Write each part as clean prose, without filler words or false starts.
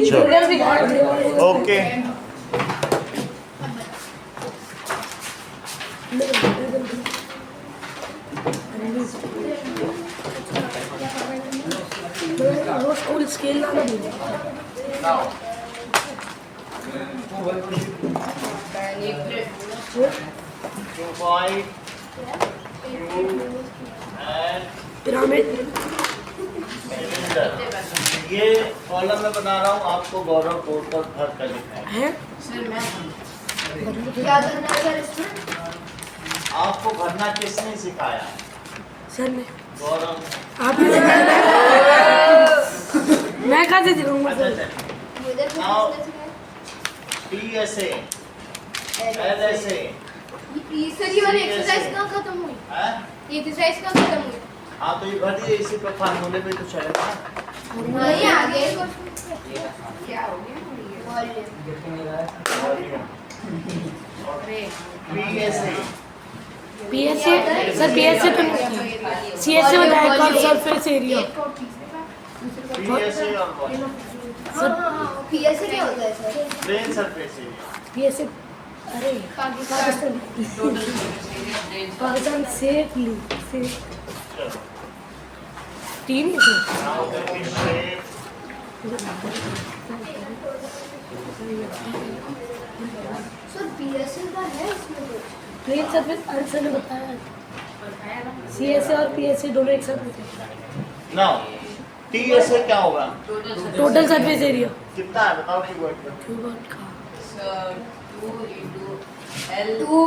चलो okay school scale ना pyramid ये कॉलम में बना रहा हूँ आपको गौरव बोर्ड पर भर कर लिखा है क्या करना है सर इसमें? आपको भरना किसने सिखाया? सर मैं गौरव। आप मैं कहाँ से दिखाऊंगा अच्छा सर? मुझे कुछ आओ। नहीं सिखाया। TSA LSA सर ये वाली एक्सरसाइज कहाँ खत्म हुई? हैं? ये एक्सरसाइज कहाँ खत्म हुई? हाँ तो ये भर दिए इसी पर फार्मूले पे तो चलेगा। नहीं आगे क्या हो गया? PSA PSA सर PSA तो नहीं CSA होता है कॉल सरफेस एरिया PSA और वॉल्यूम पीएसए क्या होता है sir? Plane surface area. PSA अरे पाकिस्तान सेफली से चलो तीन ही sir now that is shape sir PSA का है इसमें कुछ? प्लेन सरफेस आंसर ने बताया CSA और PSA दोनों एक साथ होते हैं नाउ TSA क्या होगा? टोटल सरफेस एरिया कितना है बताओ कीवर्ड पर। क्यूबॉट का 2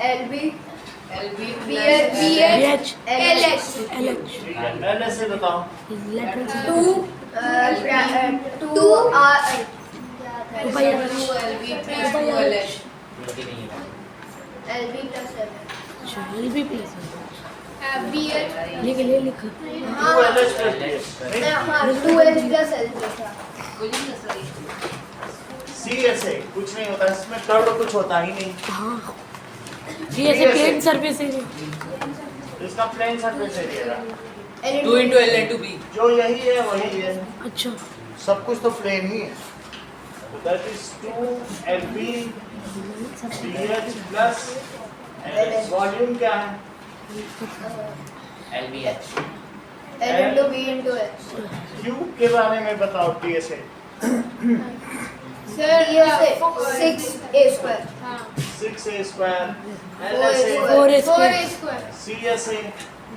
LB BH LH LH ठीक है LSA बताओ। Lateral 2 R LB plus LB plus BH लिख ले लिख 2LH plus BH नहीं? हाँ 2H plus LB था। CSA कुछ नहीं होता इसमें कर्व कुछ होता ही नहीं। हाँ PSA प्लेन सरफेस एरिया इसका plane surface area 2 into L into B. जो यही है वही है अच्छा सब कुछ तो प्लेन ही है। That is 2 LB BH plus volume क्या है? LBH. L into B into H cube के बारे में बताओ TSA। सर ये 6A square 6A square 4A LSA square CSA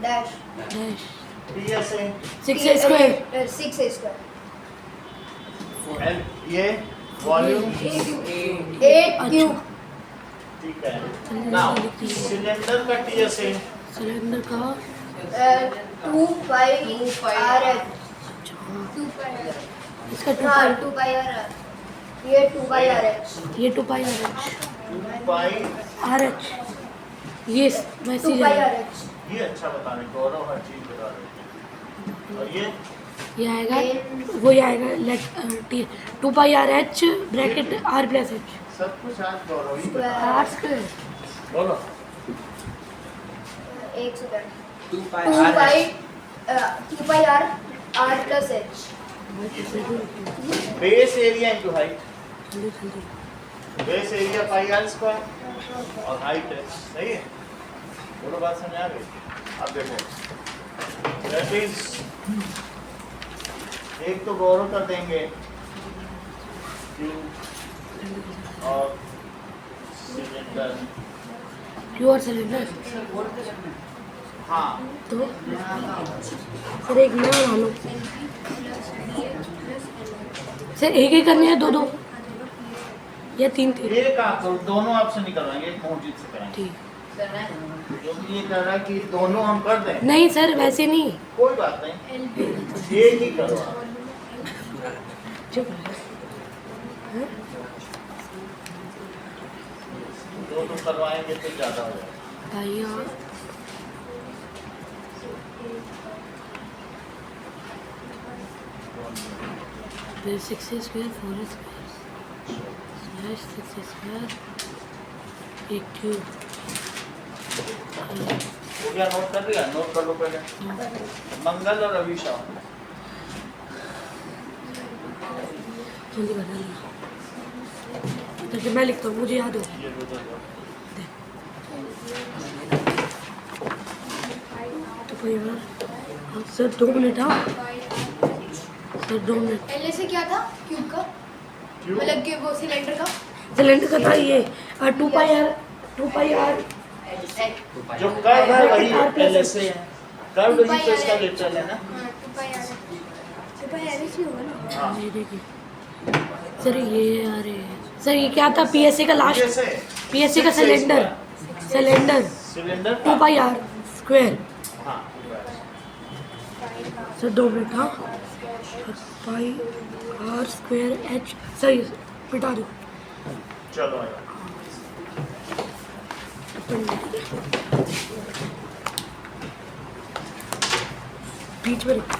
dash dash PSA 6A square 6A square ये volume 8 cube ठीक है। नाउ सिलेंडर का TSA सिलेंडर का 2 pi RH 2 pi इसका हाँ 2 pi RH ये 2 pi RH ये 2 पाई RH 2 पाई RH ये 2 वैसी pi है RH ये अच्छा बता रहे गौरव हर चीज बता रहे और ये आएगा वो ही आएगा लेट 2 पाई RH bracket R plus H सब कुछ आज गौरव ही बता square R स्क्वायर बोलो। एक second 2 pi 2 pi RH. 2 pi R R plus H base area into height base area pi are square और हाइट है सही है। दोनों बात समझ आ गई। अब देखो दैट इज एक तो गौरव कर देंगे क्यू और सिलेंडर प्योर सिलेंडर हाँ तो सर एक नया बना लो सर एक ही करने हैं दो दो या तीन तीन ये कहा दोनों आपसे निकलवाएंगे एक मोहजीत से कराएंगे ठीक क्योंकि ये कह रहा है कि दोनों हम कर दें नहीं सर वैसे नहीं कोई बात नहीं एक ही करो आप। चुप दोनों करवाएंगे तो ज्यादा हो जाएगा। भैया फिर 6 स्क्वायर 4 स्क्वायर स्लैश 6 स्क्वायर एक क्यूब वो क्या नोट कर लिया नोट कर लो पहले। मंगल और अभिषा जल्दी बना लिया तो मैं लिखता हूँ, मुझे याद हो। ये दो दो। तो कोई और सर 2 मिनट। हाँ सर 2 मिनट। एल से क्या था क्यूब का, क्यों? मतलब कि वो सिलेंडर का सिलेंडर का था ये 2 पाई आर जो कर्व है वही LSA है। कर्व वही तो इसका लेटर है ना। 2 पाई आर ही होगा ना। हाँ। ये देखिए सर, ये आ रहे हैं सर, ये क्या था PSA का लास्ट, PSA का cylinder cylinder 2 pi are square. हाँ सर 2 मिनट। हाँ पाई आर स्क्वायर H सही मिटा दो। चलो आया। बीच में रखो।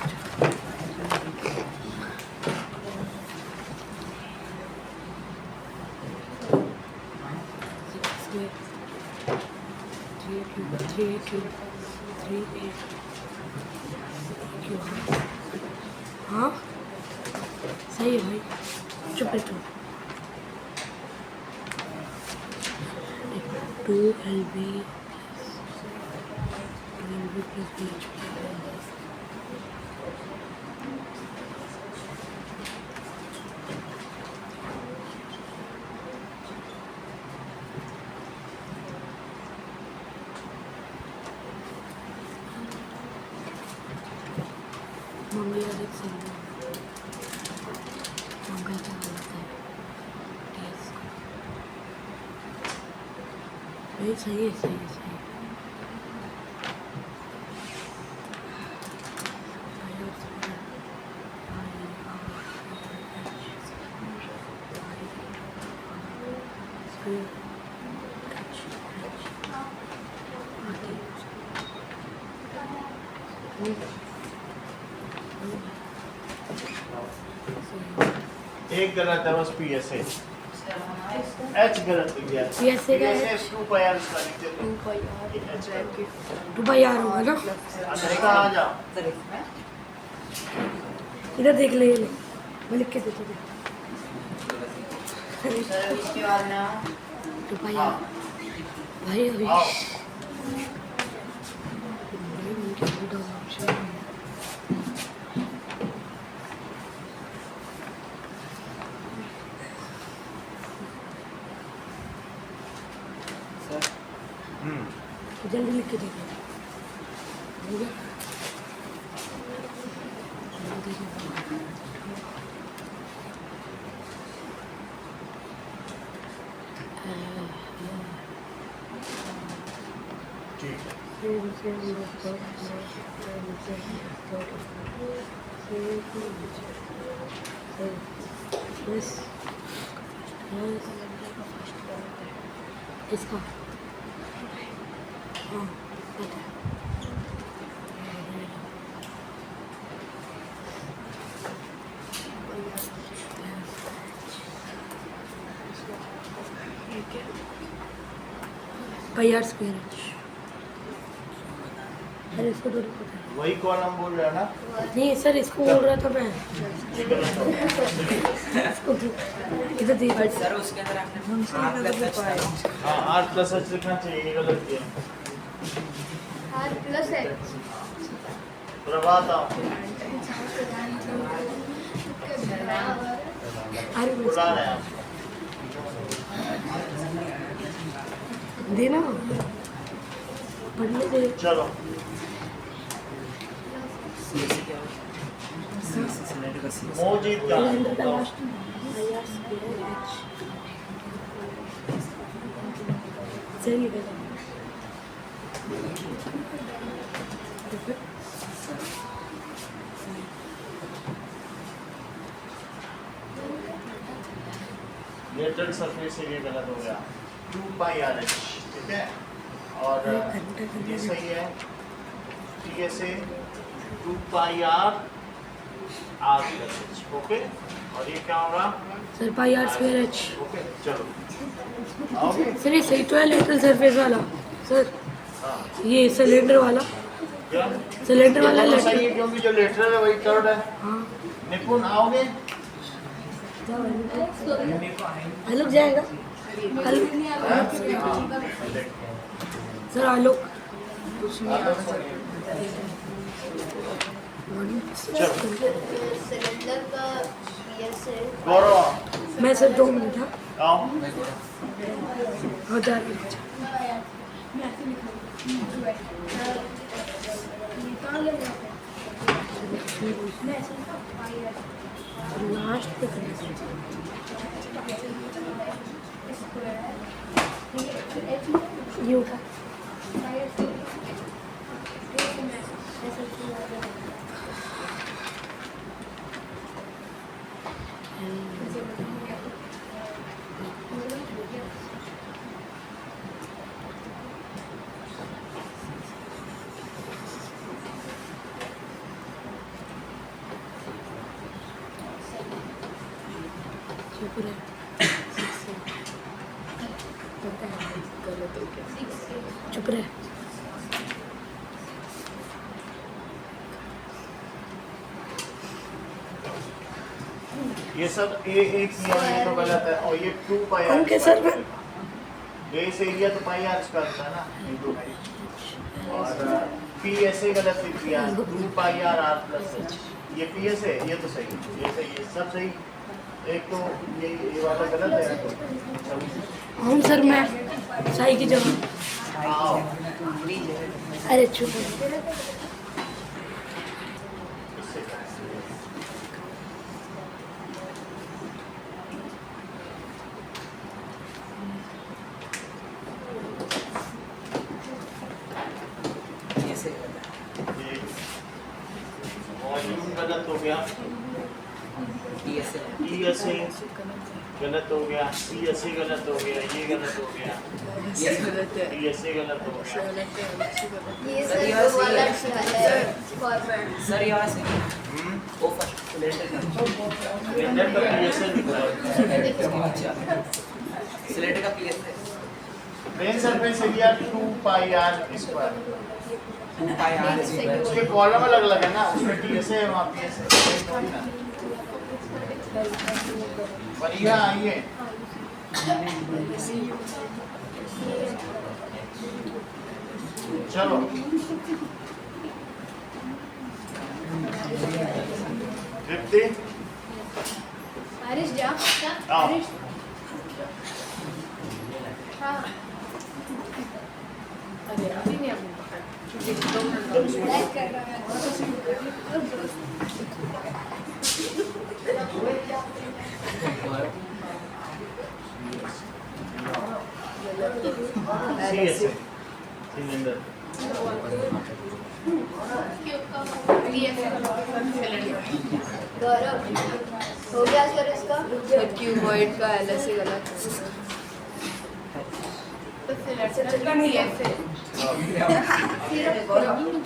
हाँ सही है भाई, चुप बैठो। 2LB plus BHP। मंगलारिक सिंबल मंगल का होता है TS। भाई सही है। एक गलत है बस PSA। H गलत लिख दिया। PSA का PSA 2 पाई आर इसका लिख देते हैं। 2 पाई आर होगा ना। अंदर का आ जा। इधर देख ले, ये ले मैं लिख के देता हूँ। उसके बाद ना 2 पाई आर भाई अभी आओ। जल्दी लिख के देखो। हो गया? ठीक है। इसका हाँ पता है। पाई आर स्क्वायर अरे इसको तो नहीं पता है। वही कॉलम बोल रहा है ना। नहीं सर, इसको बोल रहा था मैं। इसको इधर देखो सर उसके अंदर आपने हाँ R प्लस H लिखना चाहिए, ये गलत किया। R प्लस है। प्रभात आओ। अरे बुला रहे हैं आप। देना पढ़ने दे। चलो मोजीद का सिलेंडर का last pi are square H सही लिखेगा। लेटरल सरफेस एरिया गलत हो गया। 2 पाई आर एच, ठीक है। और ये सही है। PSA 2 pi R plus H, okay. और ये क्या होगा? Sir pi are square H। Okay चलो आओगे। सर ये सही तो है लेटरल सरफेस वाला सर, हाँ ये सिलेंडर वाला क्या? सिलेंडर वाला ये दोनों लेटर। सही है क्योंकि जो लेटरल है वही कर्व है। हाँ निपुण आओगे। आलोक जाएगा आलोक सर आलोक सिलेंडर का PS है गौरव मैं सर 2 मिनट था आओ 1000 लास्ट पे यू चुप रहे ये सब ए एक ये तो गलत है और ये 2 पाई आर उनके सर में बेस एरिया तो पाई आर स्क्वायर होता है ना और पी ऐसे गलत लिख दिया 2 पाई आर आर प्लस ये पी एस है ये तो सही है ये सही है सब सही एक तो ये वाला गलत है तो हम सर मैं साई की जगह आओ अरे चुप रहे। इससे क्या है? वॉल्यूम गलत हो गया ई एस ए गलत हो गया सी एस ए गलत हो गया ये गलत हो गया डी एस ए गलत हो गया ये सर वो वाला है फॉर्मेट सर यहाँ से वो फर्स्ट सिलेंडर सिलेंडर का पी एस ए निकला का सिलेंडर का पीएस है plane surface area 2 pi are square 2 pi R उसके कॉलम अलग अलग है ना उसमें टी एस ए वहाँ पी एस ए बढ़िया आइए चलो तृप्ति आरिश जा आओ आरिश हाँ अरे अभी नहीं आपने लाइक कर रहा है सी एस ए सिलेंडर गौरव हो गया सर इसका क्यूबॉइड का एलएसए गलत तो सिलेंडर का नहीं है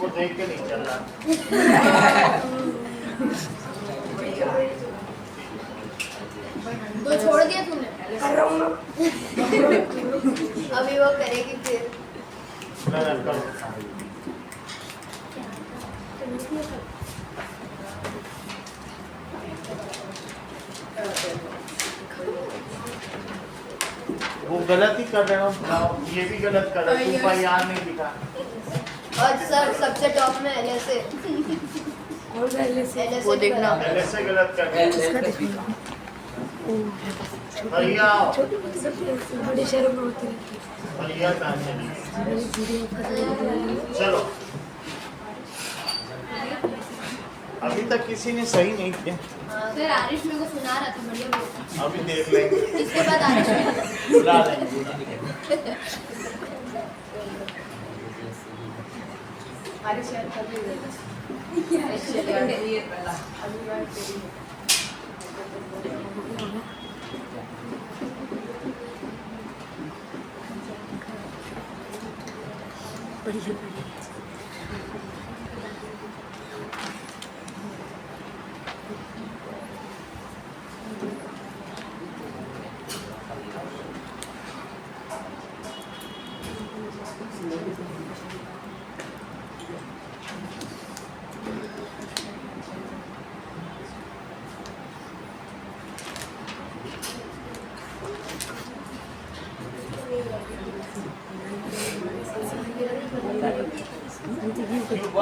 वो देख के नहीं चल रहा तो छोड़ दिया तूने कर रहा हूँ ना अभी वो करेगी फिर मैं करो वो गलत ही कर रहे हो ये भी गलत कर रहे हो 2 पाई आर नहीं लिखा और सर सबसे टॉप में एलएसए और पहले से वो देखना। ऐसे गलत कर रहे उसका हो देखो भैया छोटी मोटी सब बड़े शहरों में होती रहती है भैया कहाँ चली मेरी वीडियो का चलो अभी तक किसी ने सही नहीं किया सर आरिश मेरे को सुना रहा था बढ़िया वो। अभी देख लेंगे इसके बाद आरिश बुला लेंगे आरिश यार कर ये पहला बढ़िया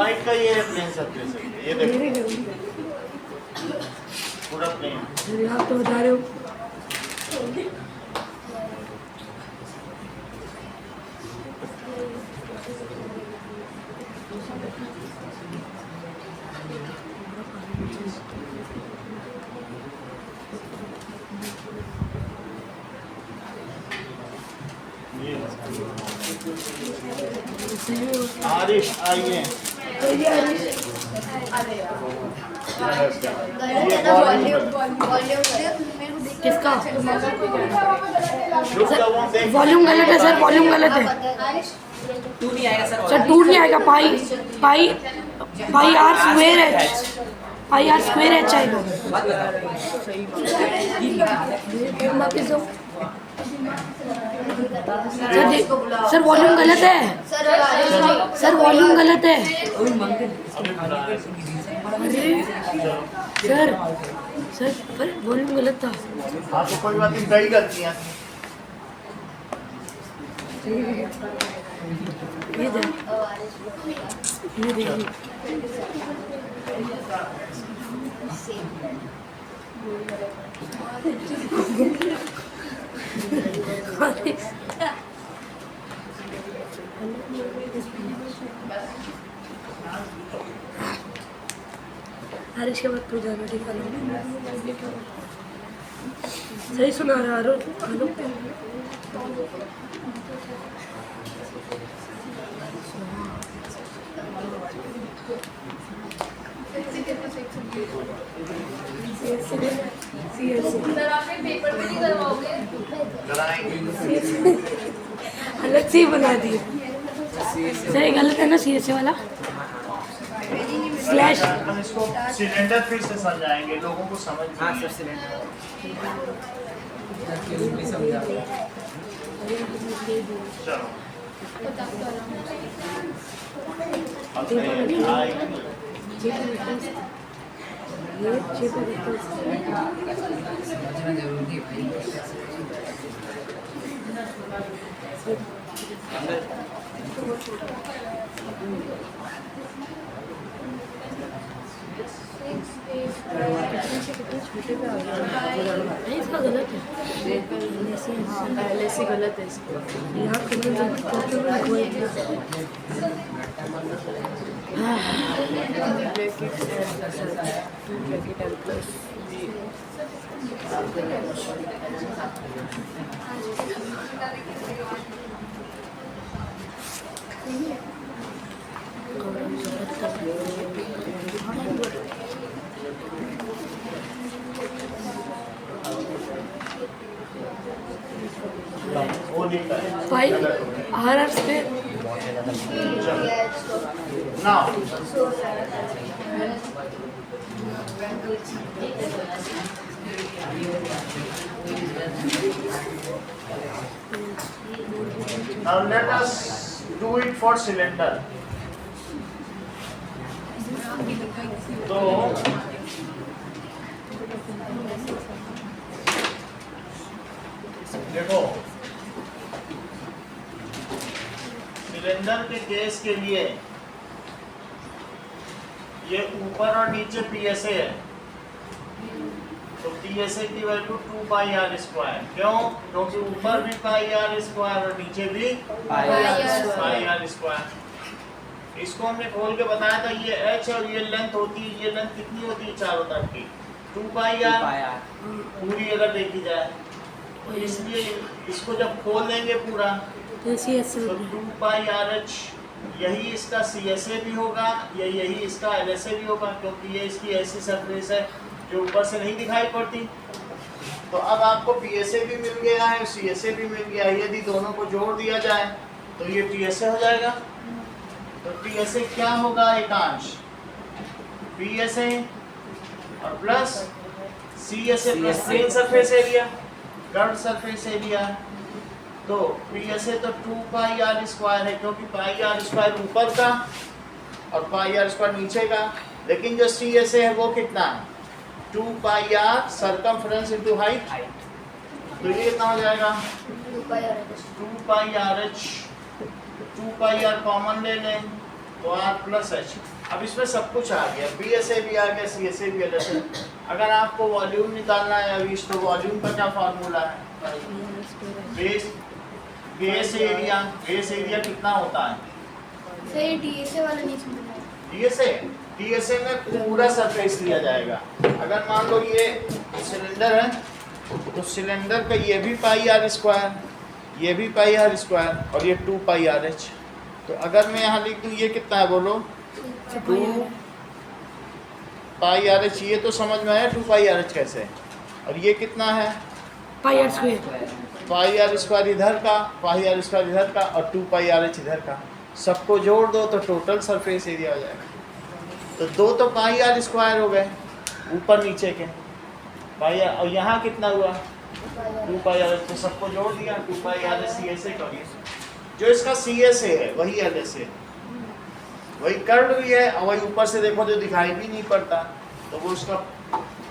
क्यूबॉइड का ये प्लेन सरफेस है, ये देखो पूरा प्लेन। अरे आप तो बता रहे हो। ये आरिश आइए, ये किसका वॉल्यूम वॉल्यूम गलत है सर, वॉल्यूम गलत है टू नहीं आएगा सर। सर। 2 नहीं आएगा, pi pi pi are square h, pi are square h आएगा। बात बता। सर वॉल्यूम गलत है सर, वॉल्यूम गलत है। अरे सर वॉल्यूम गलत था। हाँ तो कोई बात नहीं, कई गलतियाँ थी। ये देख, ये देखिए हरीश के बाद तू जाना, ठीक है? सही सुना रहा है आरो। अलग से ही बना दिए सर, गलत है ना CSA वाला स्लैश। हम इसको सिलेंडर फिर से समझाएंगे, लोगों को समझ में हाँ नहीं सर, है। सिलेंडर भी समझा। चलो अब आई समझना जरूरी है भाई। नहीं, इसका गलत है। पहले से गलत है इसको। यहाँ वो नहीं करें। Five RR square Now, now let us do it for cylinder. तो देखो सिलेंडर के केस के लिए ये ऊपर और नीचे PSA है, तो PSA की वैल्यू 2 पाई आर स्क्वायर। क्यों? क्योंकि ऊपर भी पाई आर स्क्वायर और नीचे भी पाई आर स्क्वायर। इसको हमने खोल के बताया था, ये h और ये लेंथ होती है, ये लेंथ कितनी होती है चारों तरफ की 2 पाई आर पूरी अगर देखी जाए, तो इसलिए इसको जब खोल देंगे पूरा तो 2 पाई आर एच, यही इसका CSA भी होगा, यही इसका LSA भी होगा, क्योंकि ये इसकी ऐसी सरफेस है जो ऊपर से नहीं दिखाई पड़ती। तो अब आपको PSA भी मिल गया है, CSA भी मिल गया है। यदि दोनों को जोड़ दिया जाए तो ये TSA हो जाएगा। तो TSA क्या होगा? एकांश PSA और plus CSA plus plane surface area, curve surface area. तो PSA तो 2 पाई आर स्क्वायर है, क्योंकि पाई आर स्क्वायर ऊपर का और पाई आर स्क्वायर नीचे का। लेकिन जो CSA है वो कितना है? 2 pi r circumference into height. तो ये कितना हो जाएगा? 2 pi r h, 2 pi r common ले लें तो आर प्लस एच। अब इसमें सब कुछ आ गया, बी एस ए भी आ गया, सी एस ए भी, एल एस ए। अगर आपको वॉल्यूम निकालना है अभी, तो वॉल्यूम का क्या फार्मूला है? बेस एरिया कितना होता है? सही डीएसए वाला नहीं समझ आया। डीएसए में पूरा सरफेस लिया जाएगा। अगर मान लो ये सिलेंडर है, तो सिलेंडर का ये भी पाई आर स्क्वायर, ये भी पाई आर स्क्वायर, और ये 2 पाई आर एच। तो अगर मैं यहाँ लिख दूँ, ये कितना है बोलो? 2 पाई आर एच। ये तो समझ में आया 2 पाई आर एच कैसे। और ये कितना है? Pi are square. Pi are square इधर का, पाई आर स्क्वायर इधर का, और 2 पाई आर एच इधर का। सबको जोड़ दो तो टोटल सरफेस एरिया हो जाएगा। तो 2 तो पाई आर स्क्वायर हो गए ऊपर नीचे के पाई आर, और यहाँ कितना हुआ? 2 पाई आर एच। तो सबको जोड़ दिया, 2 pi r h C S A करिए। जो इसका सी एस ए है वही एल एस ए, वही कर्व भी है, और वही ऊपर से देखो जो दिखाई भी नहीं पड़ता, तो वो उसका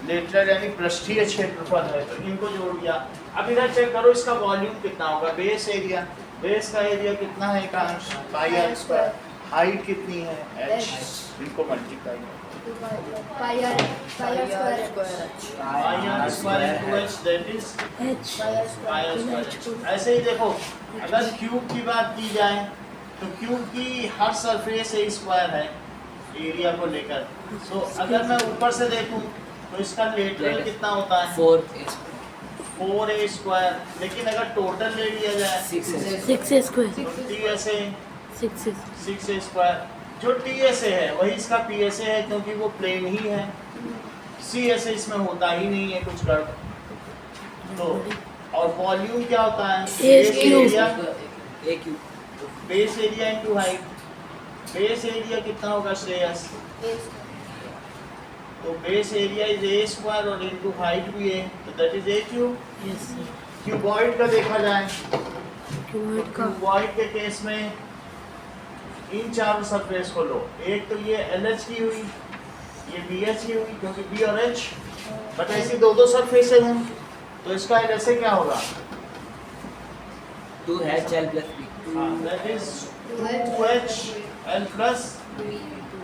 लेटरल यानी पृष्ठीय क्षेत्रफल है। तो इनको जोड़ दिया। अब इधर चेक करो इसका वॉल्यूम कितना होगा? बेस एरिया, बेस का एरिया कितना है? का अंश पाई आर स्क्वायर। हाइट कितनी है? एच। इनको multiply pi are square pi are square into H, that is H pi are square. ऐसे ही देखो, अगर क्यूब की बात की जाए तो क्यूब की हर सरफेस ए स्क्वायर है एरिया को लेकर। तो अगर मैं ऊपर से देखूं तो इसका लेटरल कितना होता है? 4a square. लेकिन अगर टोटल ले लिया जाए 6a स्क्वायर। तो T S A 6a 6a square. जो टी एस ए है वही इसका पी एस ए है, क्योंकि वो प्लेन ही है। सी एस ए इसमें होता ही नहीं है कुछ कर्व। तो और वॉल्यूम क्या होता है? Base area, base area into height. Base area कितना होगा श्रेयस? तो base area is a square और इनटू हाइट भी है, तो that is a cube. Yes sir. Cuboid का देखा जाए, क्यूबॉइड का क्यूबॉइड के केस में इन चारों सरफेस को लो। एक तो ये एल एच की हुई, ये बी एच की हुई, क्योंकि बी और एच, बट ऐसी 2 सरफेसेस हैं, तो इसका एल एस ए क्या होगा? 2HL plus B। That is 2H L plus.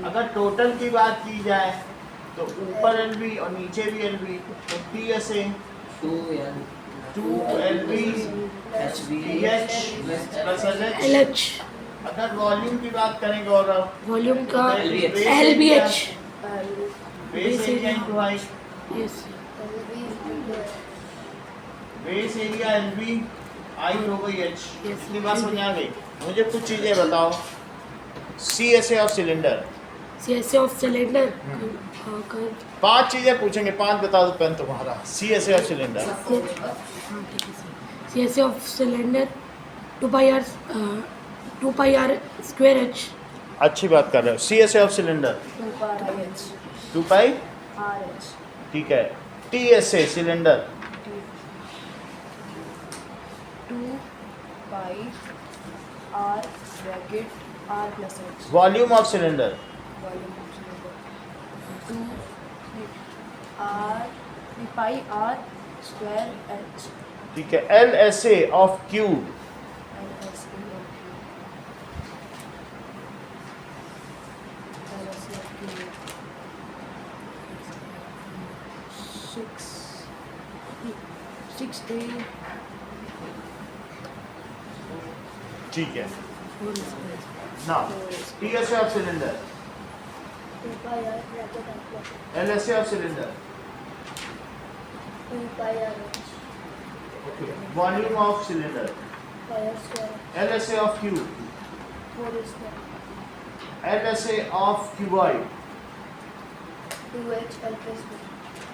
अगर टोटल की बात की जाए तो ऊपर एल बी और नीचे भी एल बी, तो T S A 2L 2LB HB BH plus LH। LH। अगर वॉल्यूम की बात करें गौरव, वॉल्यूम का LBH। LBH। Base area into height, yes base area LB, height हो गई H। Yes। इतनी बात समझ आ गई? मुझे कुछ चीजें बताओ। CSA of cylinder, CSA of cylinder. 5 चीजें पूछेंगे, 5 बता दो पेन तुम्हारा। CSA of cylinder, CSA of cylinder 2 pi are square H. अच्छी बात कर रहे हो। CSA ऑफ सिलेंडर 2 पाई, ठीक है। TSA cylinder 2 pi R bracket R plus H। Volume of cylinder volume of cylinder 2 R pi R square H ठीक है। LSA of cube and S in your cube। 6A ठीक है। Now TSA of cylinder, 2 pi R bracket R plus LSA of cylinder, 2 pi R volume of cylinder, pi are square LSA of cube, 4 square LSA of cuboid, 2H L plus B।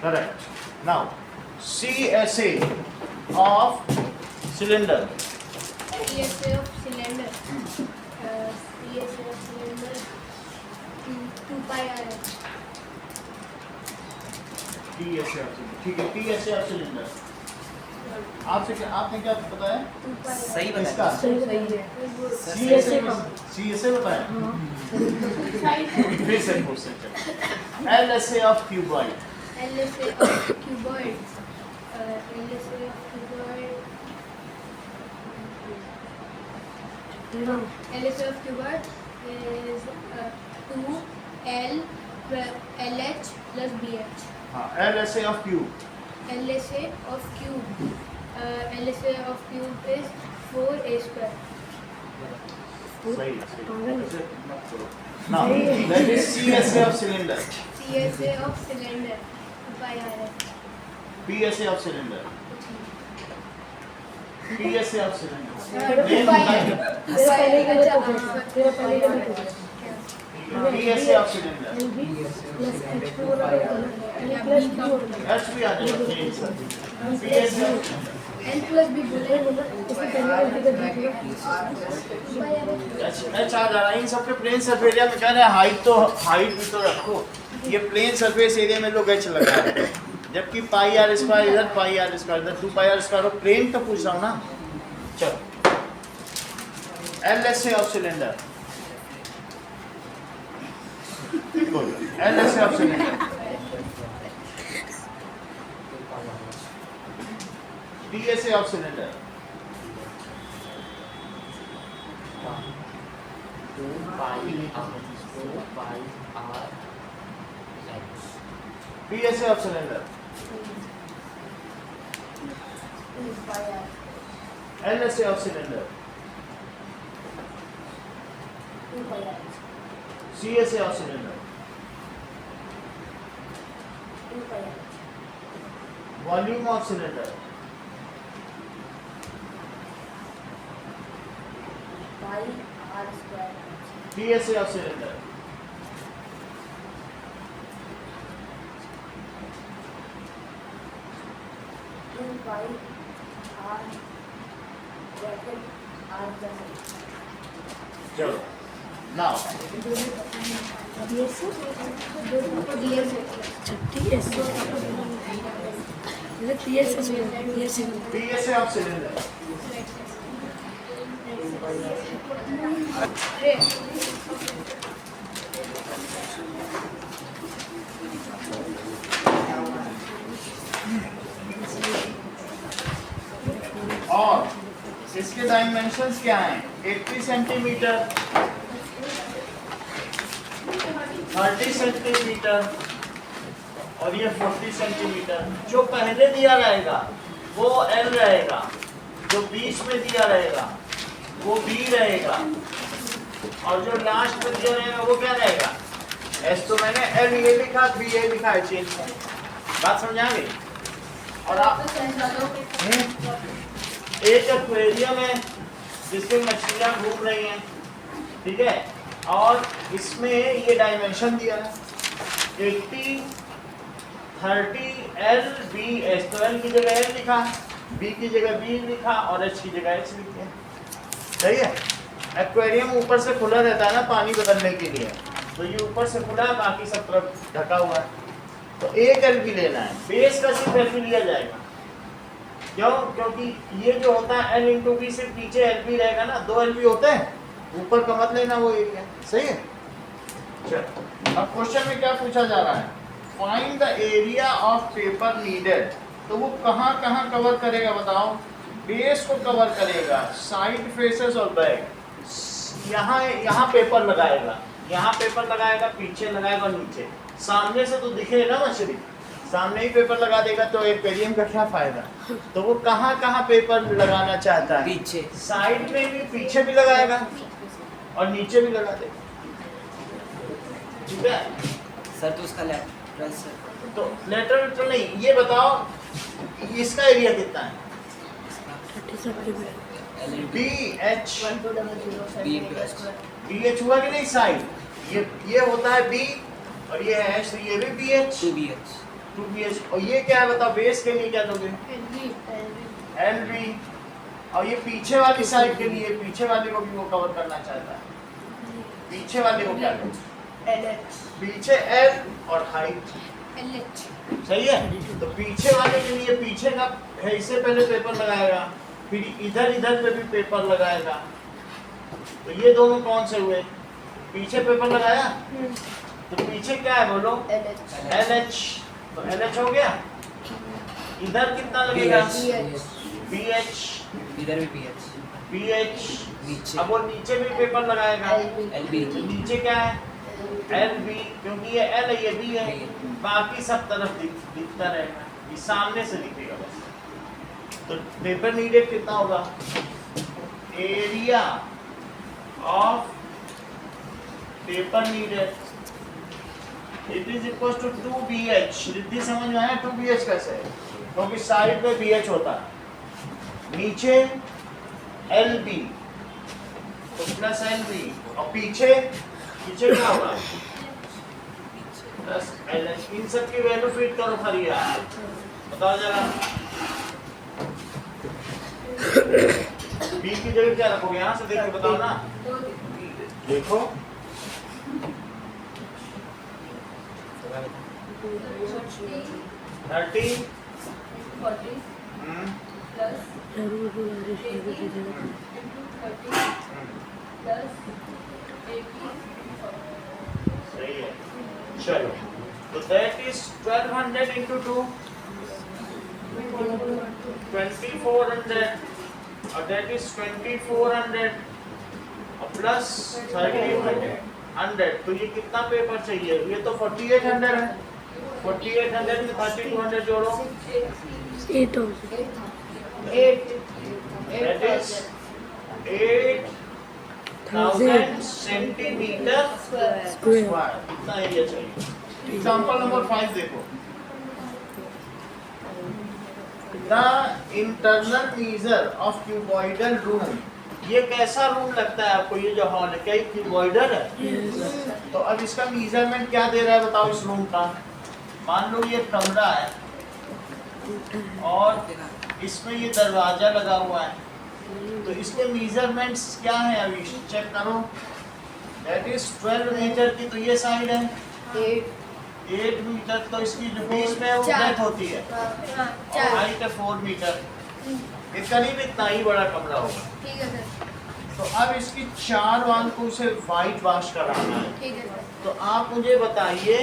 Correct. Now CSA of cylinder, CSA of cylinder. CSA of cylinder 2 pi RH। TSA of cylinder, ठीक है। TSA of cylinder आपसे क्या, आपने क्या बताया? 2 pi सही इसका बताया। सही है। CSA CSA बताया। फिर से पूछ सकते हैं। LSA of cuboid, LSA of cuboid। LSA of cuboid। LSA of cuboid is 2L LH plus BH. हाँ LSA of Q LSA of cube. LSA of cube is 4A square. सही ऐसे मत करो now that is CSA of cylinder CSA of cylinder 2 pi RH. PSA of cylinder PSA of cylinder Uh, 2 Name pi बताइए। तेरा पहले का जो पूछा तेरा पहले का जो पूछा PSA of cylinder LB plus H2 वाला L plus B होता है H भी आ जाएगा same sir PSA of cylinder L plus B बोले इससे पहले गलती कर दी थी 2 pi RH. H आ जा रहा है इन सबके प्लेन सरफेस एरिया में कह रहे हैं हाइट भी तो रखो ये प्लेन सरफेस एरिया में लोग H लगा रहे हैं जबकि पाई आर स्क्वायर इधर पाई आर स्क्वायर इधर 2 पाई आर स्क्वायर और प्लेन तो पूछ रहा हूँ ना चलो LSA of cylinder LSA of cylinder PSA of cylinder 2 pi r 2 pi r h. PSA of cylinder 2 pi R. LSA of cylinder 2 pi RH. CSA of cylinder 2 pi RH. volume of cylinder Pi R square. PSA of cylinder Pi R bracket R plus H. चलो now DS DS TS ये TS TS PSA of cylinder और इसके dimensions क्या हैं 80 centimetre 30 centimetre और ये 40 centimetre जो पहले दिया रहेगा वो L रहेगा जो बीच में दिया रहेगा वो B रहेगा और जो लास्ट में दिया रहेगा वो क्या रहेगा S तो मैंने L ये लिखा B ये लिखा है चेंज बात समझ आ गई और आप एक एक्वेरियम है जिसमें मछलियां घूम रही हैं ठीक है और इसमें ये डायमेंशन दिया है 80 30 L B S तो L की जगह L लिखा B की जगह B लिखा और H की जगह H लिखा सही है एक्वेरियम ऊपर से खुला रहता है ना पानी बदलने के लिए तो ये ऊपर से खुला है बाकी सब तरफ ढका हुआ है तो एक एल भी लेना है बेस का सिर्फ एल भी लिया जाएगा क्यों क्योंकि ये जो होता है एल इंटू बी सिर्फ नीचे एल भी रहेगा ना 2 एल भी होते हैं ऊपर का मत लेना वो एरिया सही है चल अब क्वेश्चन में क्या पूछा जा रहा है find the area of paper needed तो वो कहाँ कहाँ कवर करेगा बताओ बेस को कवर करेगा साइड फेसेस और बैक यहाँ पेपर लगाएगा यहाँ पेपर लगाएगा पीछे लगाएगा नीचे सामने से तो दिखे ना मछली सामने ही पेपर लगा देगा तो एक्वेरियम का क्या फायदा तो वो कहाँ कहाँ पेपर लगाना चाहता है पीछे साइड में भी पीछे भी लगाएगा और नीचे भी लगा देगा ठीक है सर तो उसका लेटरल सर तो लेटरल तो नहीं ये बताओ इसका एरिया कितना है 30 centimetre L into B H 200 B plus. B H हुआ कि नहीं साइड ये होता है बी और ये है एच तो ये भी बी एच 2BH 2BH और ये क्या है बताओ बेस के लिए क्या दोगे एल बी और ये पीछे वाली साइड के लिए पीछे वाले को भी वो कवर करना चाहता है पीछे वाले को क्या दोगे LH पीछे एल और हाइट LH सही है तो पीछे वाले के लिए पीछे का है इससे पहले पेपर लगाएगा फिर इधर इधर पे भी पेपर लगाएगा तो ये दोनों कौन से हुए पीछे पेपर लगाया तो पीछे क्या है बोलो LH LH तो LH हो गया इधर कितना लगेगा BH BH इधर भी BH BH। नीचे अब वो नीचे भी पेपर लगाएगा। LB नीचे क्या है? LB, क्योंकि ये L है ये B है, बाकी सब तरफ दिखता रहेगा, ये सामने से दिखेगा बस। तो पेपर नीडेड कितना होगा? Area of paper needed it is equal to 2BH। Riddhi समझ में आया 2BH कैसे है? क्योंकि साइड में BH होता है, नीचे LB तो प्लस LB, और पीछे क्या होगा? Plus LH। इन सब की वैल्यू फिट करो फरिया, बताओ जरा। B की जगह क्या रखोगे? यहाँ से देख के बताओ ना, देखो 30 40 plus जरूर 30 plus 80 सही है। चलो तो दैट इज 1200 into 2 2400, और दैट इज 2400 और प्लस 1300। तो ये कितना पेपर चाहिए? ये तो 4800 है। 4800 में 3200 जोड़ो, 8,000 दैट इज 8000 सेंटीमीटर स्क्वायर। कितना एरिया चाहिए? एग्जांपल नंबर 5 देखो। The internal measure of cuboidal room. ये कैसा रूम लगता है आपको? ये जो हॉल है क्या क्यूबॉइडल है? तो अब इसका मेजरमेंट क्या दे रहा है बताओ इस रूम का? मान लो ये कमरा है और इसमें ये दरवाजा लगा हुआ है, तो इसके मेजरमेंट्स क्या है अभी चेक करो। दैट इज 12 मीटर की तो ये साइड है 8 मीटर, तो इसकी जो बीच में है वो डेप्थ होती है, और हाइट है 4 मीटर। ये करीब इतना ही बड़ा कमरा होगा। ठीक है सर। तो अब इसकी 4 वाल को उसे वाइट वॉश कराना है। ठीक है सर। तो आप मुझे बताइए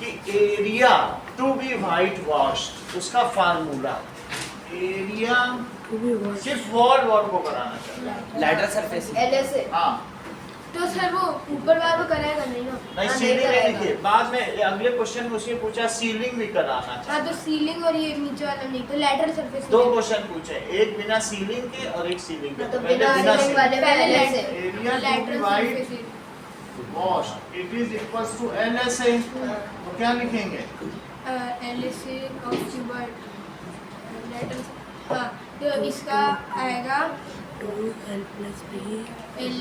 कि area to be white wash उसका फार्मूला। एरिया सिर्फ वॉल को कराना चाहिए। लैडर सरफेस LSA हाँ तो सर वो ऊपर वाला तो कराएगा नहीं ना? नहीं, हाँ, सीलिंग नहीं नहीं कराएगा। लिखी। बाद में अगले क्वेश्चन में उसने पूछा सीलिंग भी कराना हाँ चाहिए। तो सीलिंग और ये नीचे वाला नहीं, तो लैटरल सरफेस 2 क्वेश्चन पूछे, एक बिना सीलिंग के और एक सीलिंग के। तो पहले बिना बिना सीलिंग वाले में पहले LSA area to be lateral white surface wash it is equals to LSA। तो क्या लिखेंगे? LSA of cuboid lateral. हाँ तो इसका आएगा 2L plus B L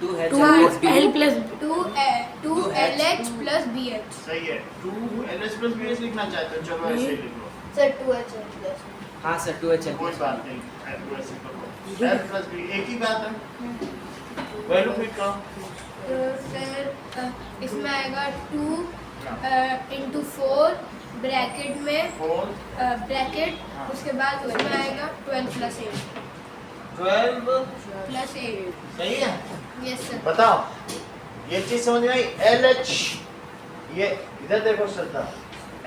2L plus 2LH plus BH। सही है। 2LS plus BH लिखना चाहते हो, चलो ऐसे ही लिख लो, सर 2H प्लस हाँ सर 2H कोई बात नहीं। L ऐसे कर लो, L plus B एक ही बात है। वैल्यू फिट करो। तो फिर इसमें आएगा 2 into 4 ब्रैकेट में 4 ब्रैकेट, उसके बाद उसमें आएगा 12 plus 8 12 plus 8। सही है। Yes sir. बताओ ये चीज समझ में आई? LH ये इधर देखो श्रद्धा,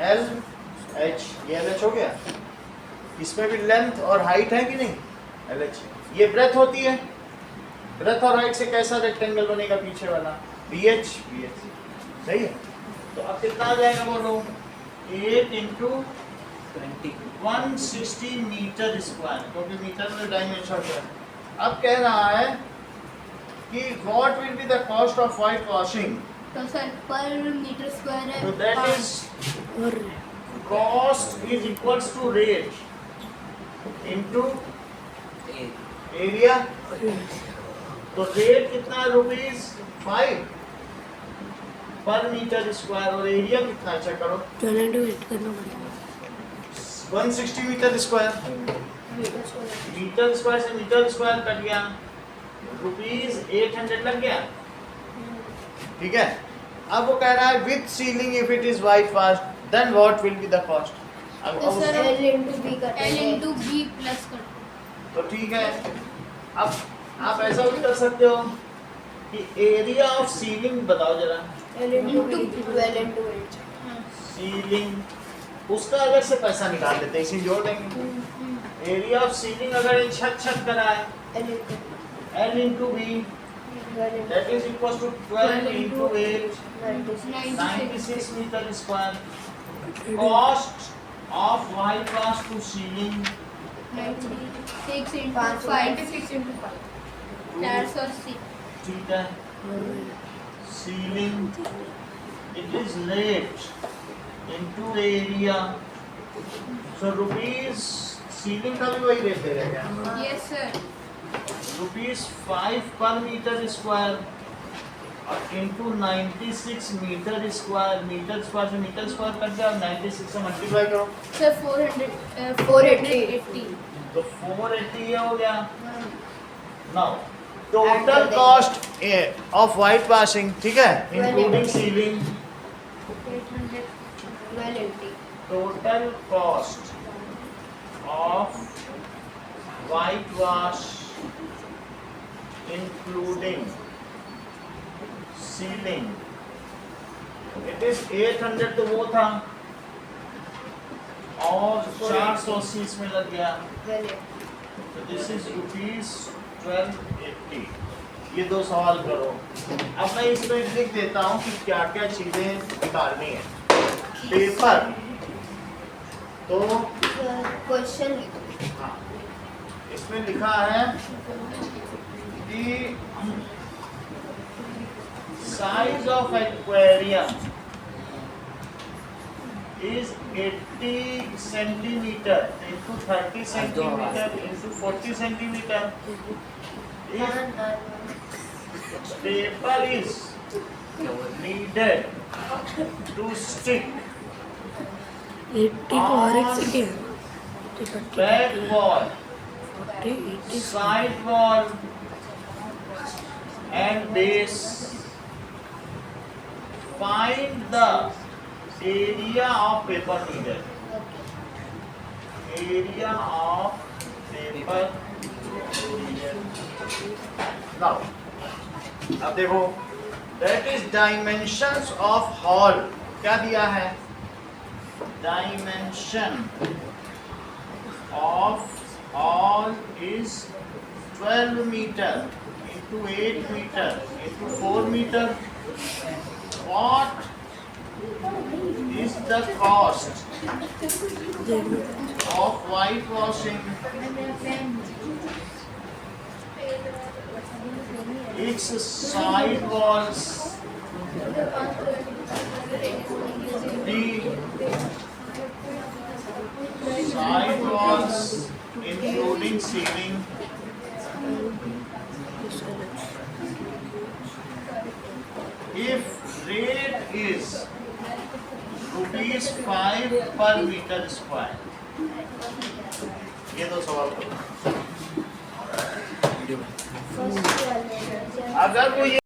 LH ये LH हो गया। इसमें भी लेंथ और हाइट है कि नहीं? LH ये ब्रेथ होती है। ब्रेथ और हाइट से कैसा रेक्टेंगल बनेगा पीछे वाला? BH सही है। तो अब कितना आ जाएगा बोलो? 8 into 160 मीटर स्क्वायर, क्योंकि मीटर में डायमेंशन है। अब कह रहा है कि what will be the cost of white washing? तो सर पर मीटर स्क्वायर है तो दैट इज और cost is equals to rate into area. तो रेट कितना है? ₹5 पर मीटर स्क्वायर, और एरिया कितना? अच्छा करो, 208 करना पड़ेगा। 160 मीटर स्क्वायर। मीटर स्क्वायर से मीटर स्क्वायर कट गया, ₹800 लग गया। ठीक है। अब वो कह रहा है with ceiling if it is white wash then what will be the cost? अब तो सर L into B करते L हैं। into B प्लस कर। तो ठीक है। अब आप ऐसा भी कर सकते हो कि एरिया ऑफ सीलिंग बताओ जरा। L into B 12 into 8 ceiling उसका अलग से पैसा निकाल लेते हैं, इसी जोड़ देंगे। एरिया ऑफ सीलिंग अगर ये छत करा है L into L into B, 12 into that is equals to 12 into 8, 96. 96 meter square. Cost of Y class to ceiling 96 into Five. 5. 96 into 5. That's or C. ठीक है. Ceiling, it is laid into area. So rupees, ceiling का भी वही rate देगा क्या? Yes, sir. Rupees 5 per meter square और into 96 metre square. Metre square से metre square कर दिया और 96 से मल्टीप्लाई करो Sir, 480. तो 480 ये हो गया. Now total cost of white washing, ठीक है, including ceiling. 1280. Total cost of white wash including ceiling, it is 800 तो वो था और 480 इसमें लग गया. 1280. तो दिस इज रुपीज 1280. ये दो सवाल करो. अब मैं इसमें लिख देता हूँ कि क्या क्या चीजें निकालनी है. पेपर तो क्वेश्चन हाँ, इसमें लिखा है कि size of aquarium is 80 centimeter into 30 centimeter into 40 centimeter. If paper is needed to stick 80 को और एक से क्या? back wall, 40, 80. side wall and base, find the area of paper needed. Area of paper needed. Now, अब देखो, that is dimensions of hall. क्या दिया है? Dimension of hall is 12 meter into 8 meter into 4 meter. What is the cost of whitewashing? Its side walls, the side walls including ceiling, if rate is rupees 5 पर metre square. ये दो सवाल करो. First वाले अगर कोई